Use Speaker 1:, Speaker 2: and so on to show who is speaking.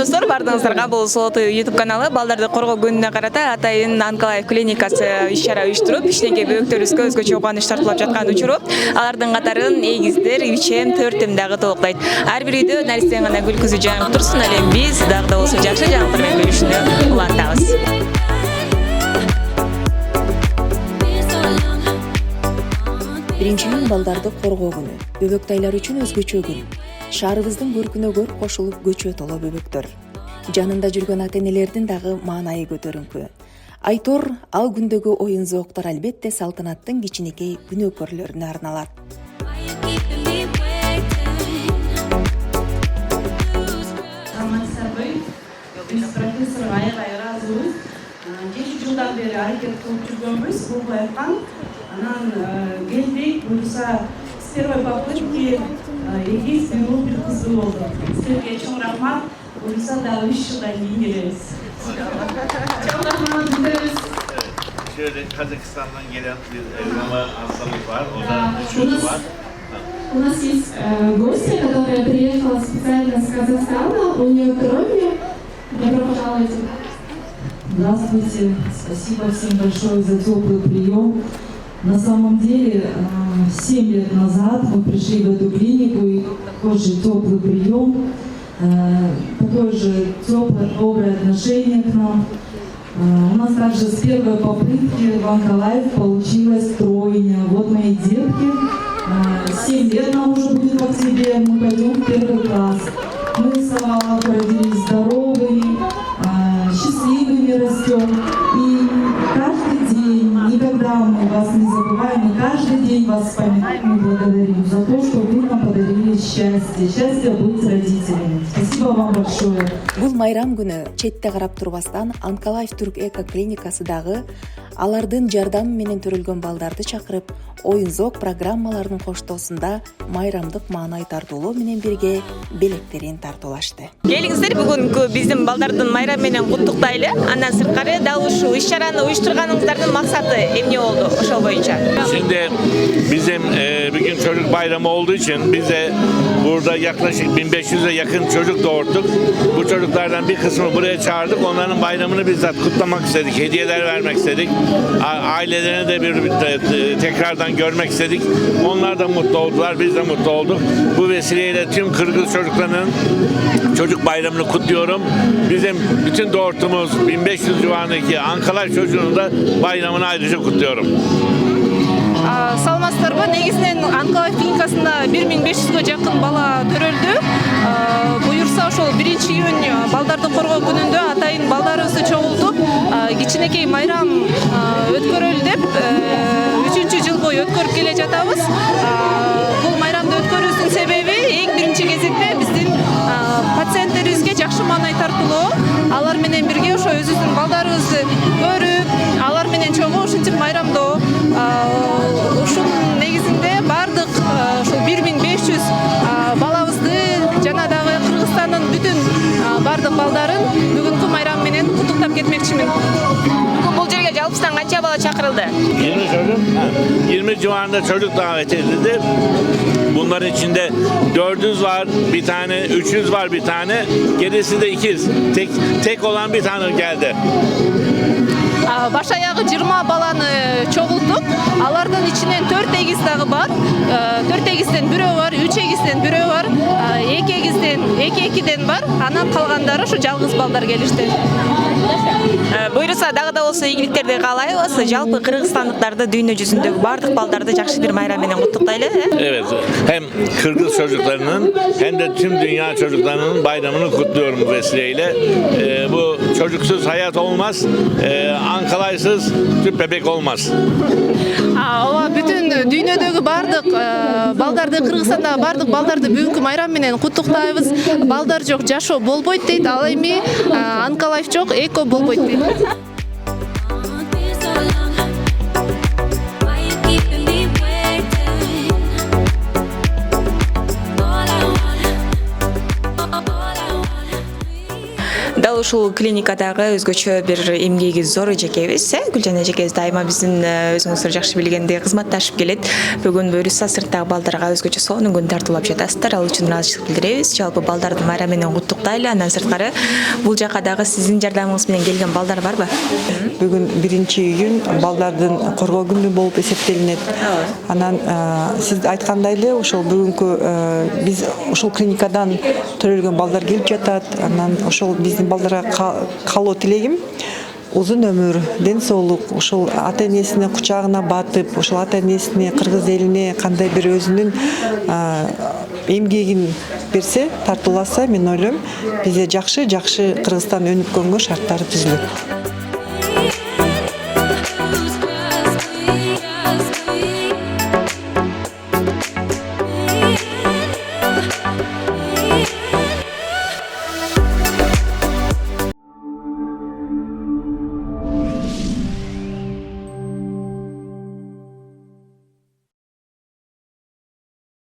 Speaker 1: достор, бардыңыздарга бул Сулуту YouTube каналы балдарды коргоо күнүнө карата Атайын Анкалаев клиникасы иш-чара уюштуруп, кичинекей бөбөктөрүбүзгө өзгөчө кубаныч тартуулап жаткан учуру. Алардын катарын эгиздер, ичем, төртөм дагы толуктайт. Ар бир үйдө наристен гана күлкүсү жаңып турсун, ал эми биз дагы да болсо жакшы жаңылыктар менен бөлүшүүнү улантабыз.
Speaker 2: Биринчи күн балдарды коргоо күнү. Бөбөктайлар үчүн өзгөчө күн. Шаарыбыздын көркүнө көр кошулуп көчө толо бөбөктөр. Жанында жүргөн ата-энелердин дагы маанайы көтөрүнкү. Айтор ал күндөгү оюн зооктор албетте салтанаттын кичинекей күнөөкөрлөрүнө арналат.
Speaker 3: Biz profesör Ayğa razıyız. Geçici yıldan beri hareket kılıp жүргөнбүз, бул байкан. Анан келдик, буюрса с первой попытки эгиз уул бир кызы болду. Силерге чоң рахмат. Буюрса дагы 3 жылдан кийин келебиз. Чоң рахмат билдиребиз.
Speaker 4: Şöyle Kazakistan'dan gelen bir evlama hastamız var. O da çocuğu var.
Speaker 5: У нас есть гостья, которая приехала специально с Казахстана. У нее кровь. Добро пожаловать.
Speaker 6: Здравствуйте. Спасибо всем большое за теплый прием. На самом деле, 7 лет назад мы пришли в эту клинику, и такой же теплый прием, такое же теплое, доброе отношение к нам. У нас также с первой попытки в Анкалаев получилась тройня. Вот мои детки. 7 лет нам уже будет в октябре, мы пойдем в первый класс. Мы с Авалом родились здоровыми, счастливыми растем. И каждый день, никогда мы вас не забываем, мы каждый день вас вспоминаем и благодарим за то, что вы нам подарили счастье. Счастье быть родителями. Спасибо вам большое.
Speaker 2: Бул майрам күнү четте карап турбастан Анкалаев Түрк эко клиникасы дагы алардын жардамы менен төрөлгөн балдарды чакырып, оюн зоок программаларынын коштоосунда майрамдык маанай тартуулоо менен бирге белектерин тартуулашты.
Speaker 1: Келиңиздер, бүгүнкү биздин балдардын майрамы менен куттуктайлы. Андан сырткары дал ушул иш-чараны уюштурганыңыздардын максаты эмне болду ошол боюнча?
Speaker 4: Şimdi bizim bugün çocuk bayramı olduğu için biz de burada yaklaşık 1500'e yakın çocuk doğurduk. Bu çocuklardan bir kısmı buraya çağırdık. Onların bayramını bizzat kutlamak istedik. Hediyeler vermek istedik. Ailelerini de tekrardan görmek istedik. Onlar da mutlu oldular. Biz de mutlu olduk. Bu vesileyle tüm Kırgız çocuklarının çocuk bayramını kutluyorum. Bizim bütün doğurtumuz 1500 civarındaki Ankara çocuğunun da bayramını ayrıca kutluyorum.
Speaker 1: Саламатсыздарбы? Негизинен Анкалаев клиникасында 1500гө жакын бала төрөлдү. Буюрса ошол 1-июнь балдарды коргоо күнүндө атайын балдарыбызды чогултуп, кичинекей майрам өткөрөлү деп 3-жыл бою өткөрүп келе жатабыз. Бул майрамды өткөрүүбүздүн себеби эң биринчи кезекте биздин пациенттерибизге жакшы маанай тартуулоо, алар менен бирге ошо өзүбүздүн балдарыбызды көрүп, алар менен чогуу ушинтип майрамдоо. Ушунун негизинде бардык ушул 1500 балабызды жана дагы Кыргызстандын бүтүн бардык балдарын бүгүнкү майрам менен куттуктап кетмекчимин. Бул жерге жалпысынан канча бала чакырылды?
Speaker 4: 20 çocuk, 20 civarında çocuk davet edildi. Bunların içinde 400 var bir tane, 300 var bir tane, gerisi de ikiz. Tek olan bir tane geldi.
Speaker 1: Баш аягы 20 баланы чогултуп, алардын ичинен 4 эгиз дагы бар. 4 эгизден бирөө бар, 3 эгизден бирөө бар, 2 эгизден 2-2ден бар. Анан калгандары ушу жалгыз балдар келишти. Буйруса дагы да болсо ийгиликтерди каалайбыз. Жалпы кыргызстандыктарды дүйнө жүзүндөгү бардык балдарды жакшы bir майрам менен куттуктайлы.
Speaker 4: Evet, hem Kırgız çocuklarının hem de tüm dünya çocuklarının bayramını kutluyorum bu vesileyle. Bu çocuksuz hayat olmaz, Ankalaysız tüp bebek olmaz.
Speaker 1: Ооба, бүтүн дүйнөдөгү бардык балдарды, Кыргызстандагы бардык балдарды бүгүнкү майрам менен куттуктайбыз. Балдар жок жашоо болбойт дейт, ал эми Анкалаев жок эко болбойт дейт.
Speaker 7: ушул клиникадагы өзгөчө бир эмгеги зор эжекебиз, Гүлжан эжекебиз дайыма биздин өзүңүздөр жакшы билгендей кызматташып келет. Бүгүн Бөрүса сырттагы балдарга өзгөчө сонун күн тартуулап жатасыздар. Ал үчүн ыраазычылык билдиребиз. Жалпы балдарды майрам менен куттуктайлы. Андан сырткары бул жака дагы сиздин жардамыңыз менен келген балдар барбы?
Speaker 8: Бүгүн 1-июнь балдардын коргоо күнү болуп эсептелинет. Анан сиз айткандай эле ошол бүгүнкү биз ушул клиникадан төрөлгөн балдар келип жатат. Анан ошол биздин балдарга калуу тилегим узун өмүр, ден соолук, ушул ата-энесинин кучагына батып, ушул ата-энесине, кыргыз элине кандай бир өзүнүн эмгегин берсе, тартууласа, мен ойлойм, бизде жакшы Кыргызстан өнүккөнгө шарттары түзүлөт.